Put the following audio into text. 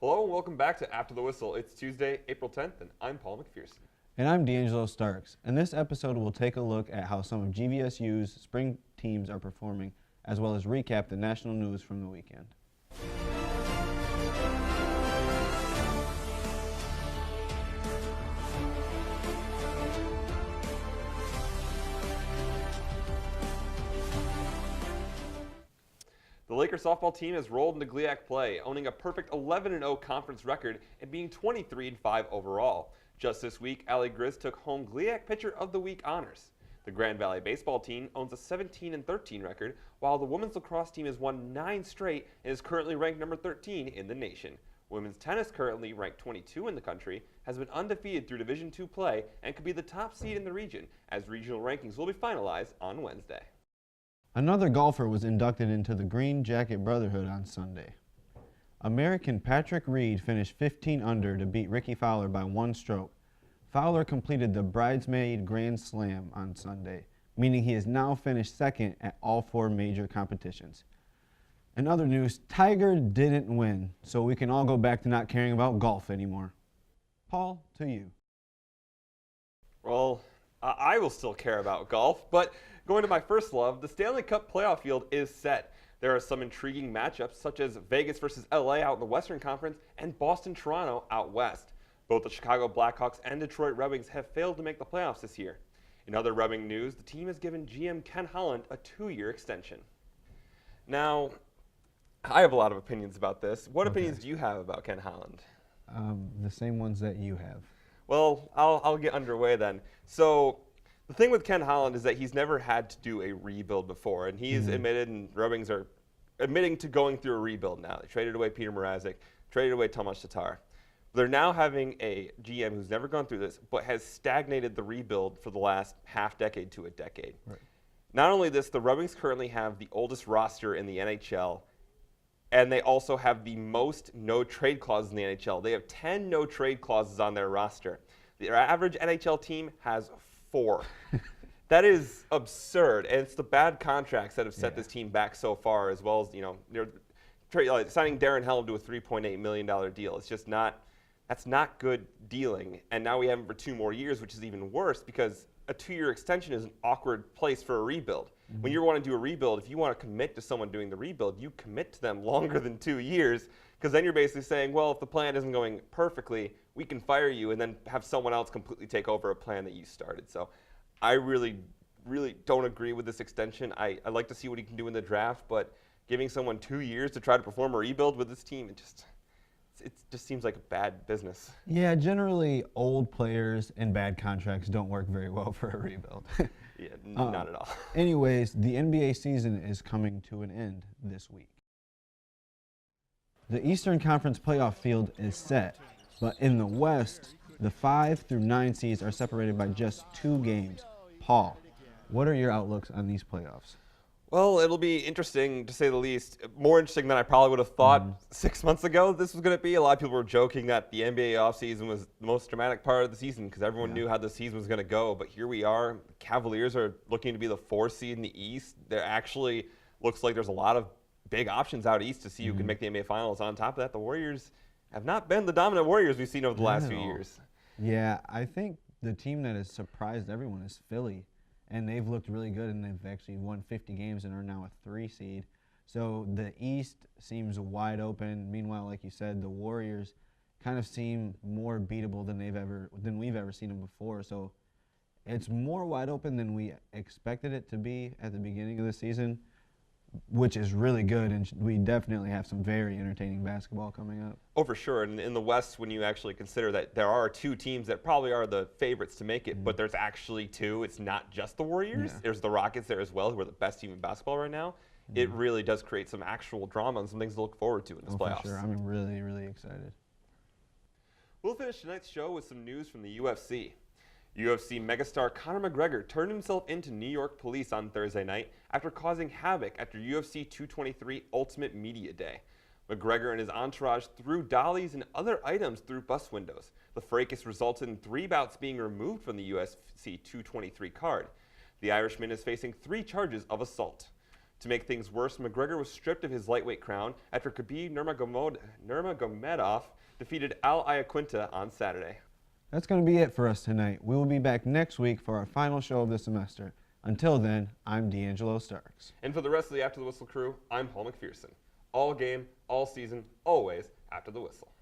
Hello and welcome back to After the Whistle. It's Tuesday, April 10th, and I'm Paul McPherson. And I'm D'Angelo Starks. In this episode, we'll take a look at how some of GVSU's spring teams are performing, as well as recap the national news from the weekend. The Lakers softball team has rolled into GLIAC play, owning a perfect 11-0 conference record and being 23-5 overall. Just this week, Allie Grizz took home GLIAC Pitcher of the Week honors. The Grand Valley baseball team owns a 17-13 record, while the women's lacrosse team has won 9 straight and is currently ranked number 13 in the nation. Women's tennis, currently ranked 22 in the country, has been undefeated through Division II play and could be the top seed in the region, as regional rankings will be finalized on Wednesday. Another golfer was inducted into the Green Jacket Brotherhood on Sunday. American Patrick Reed finished 15 under to beat Ricky Fowler by 1 stroke. Fowler completed the Bridesmaid Grand Slam on Sunday, meaning he has now finished second at all 4 major competitions. In other news, Tiger didn't win, so we can all go back to not caring about golf anymore. Paul, to you. Well, I will still care about golf, but going to my first love, the Stanley Cup playoff field is set. There are some intriguing matchups, such as Vegas versus LA out in the Western Conference and Boston-Toronto out west. Both the Chicago Blackhawks and Detroit Red Wings have failed to make the playoffs this year. In other Red Wing news, the team has given GM Ken Holland a 2-year extension. Now, I have a lot of opinions about this. What opinions do you have about Ken Holland? The same ones that you have. Well, I'll get underway then. So the thing with Ken Holland is that he's never had to do a rebuild before, and he's admitted, and Red Wings are admitting to going through a rebuild now. They traded away Peter Mrazek, traded away Tomas Tatar. They're now having a GM who's never gone through this, but has stagnated the rebuild for the last half decade to a decade. Right. Not only this, the Red Wings currently have the oldest roster in the NHL, and they also have the most no-trade clauses in the NHL. They have 10 no-trade clauses on their roster. Their average NHL team has 4. That is absurd, and it's the bad contracts that have set this team back so far, as well as, they're signing Darren Helm to a $3.8 million deal. It's just not, that's not good dealing, and now we have him for 2 more years, which is even worse because a 2-year extension is an awkward place for a rebuild. When you want to do a rebuild, if you want to commit to someone doing the rebuild, you commit to them longer than 2 years, because then you're basically saying, well, if the plan isn't going perfectly, we can fire you and then have someone else completely take over a plan that you started. So I really don't agree with this extension. I like to see what he can do in the draft, but giving someone 2 years to try to perform a rebuild with this team, it just seems like a bad business. Yeah, generally old players and bad contracts don't work very well for a rebuild. Yeah, not at all. Anyways, the NBA season is coming to an end this week. The Eastern Conference playoff field is set, but in the West, the 5 through 9 seeds are separated by just 2 games. Paul, what are your outlooks on these playoffs? Well, it'll be interesting, to say the least. More interesting than I probably would have thought 6 months ago this was going to be. A lot of people were joking that the NBA offseason was the most dramatic part of the season because everyone knew how the season was going to go. But here we are. The Cavaliers are looking to be the 4th seed in the East. There actually looks like there's a lot of big options out East to see who can make the NBA Finals. On top of that, the Warriors have not been the dominant Warriors we've seen over the last few years. Yeah, I think the team that has surprised everyone is Philly. And they've looked really good, and they've actually won 50 games and are now a 3 seed. So the East seems wide open. Meanwhile, like you said, the Warriors kind of seem more beatable than we've ever seen them before. So it's more wide open than we expected it to be at the beginning of the season, which is really good, and we definitely have some very entertaining basketball coming up. Oh, for sure. And in the West, when you actually consider that there are 2 teams that probably are the favorites to make it, but there's actually 2. It's not just the Warriors. Yeah. There's the Rockets there as well, who are the best team in basketball right now. It really does create some actual drama and some things to look forward to in this playoffs. For sure. I'm really excited. We'll finish tonight's show with some news from the UFC. UFC megastar Conor McGregor turned himself into New York police on Thursday night after causing havoc after UFC 223 Ultimate Media Day. McGregor and his entourage threw dollies and other items through bus windows. The fracas resulted in 3 bouts being removed from the UFC 223 card. The Irishman is facing 3 charges of assault. To make things worse, McGregor was stripped of his lightweight crown after Khabib Nurmagomedov defeated Al Iaquinta on Saturday. That's going to be it for us tonight. We will be back next week for our final show of the semester. Until then, I'm D'Angelo Starks. And for the rest of the After the Whistle crew, I'm Paul McPherson. All game, all season, always after the whistle.